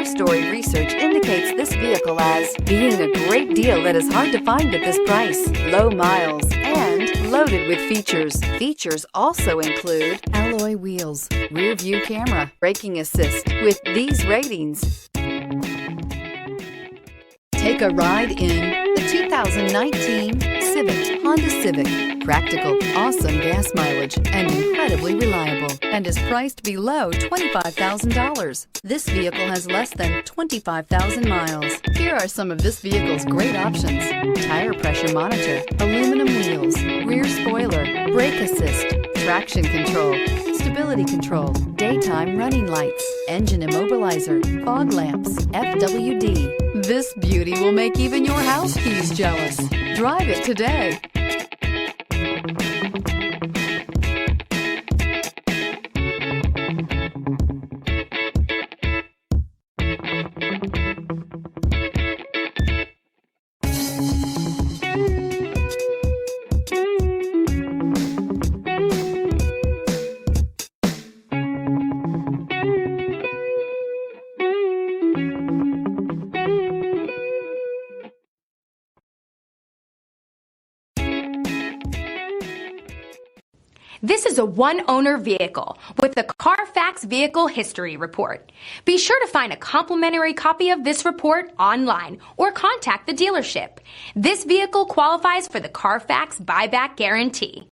story research indicates this vehicle as being a great deal that is hard to find at this price, low miles, and loaded with features. Features also include alloy wheels, rear view camera, braking assist. With these ratings, take a ride in the 2019 Honda Civic. Practical, awesome gas mileage, and incredibly reliable, and is priced below $25,000. This vehicle has less than 25,000 miles. Here are some of this vehicle's great options: tire pressure monitor, aluminum wheels, rear spoiler, brake assist, traction control, stability control, daytime running lights, engine immobilizer, fog lamps, FWD. This beauty will make even your house keys jealous. Drive it today. This is a one-owner vehicle with the CARFAX Vehicle History Report. Be sure to find a complimentary copy of this report online or contact the dealership. This vehicle qualifies for the CARFAX buyback guarantee.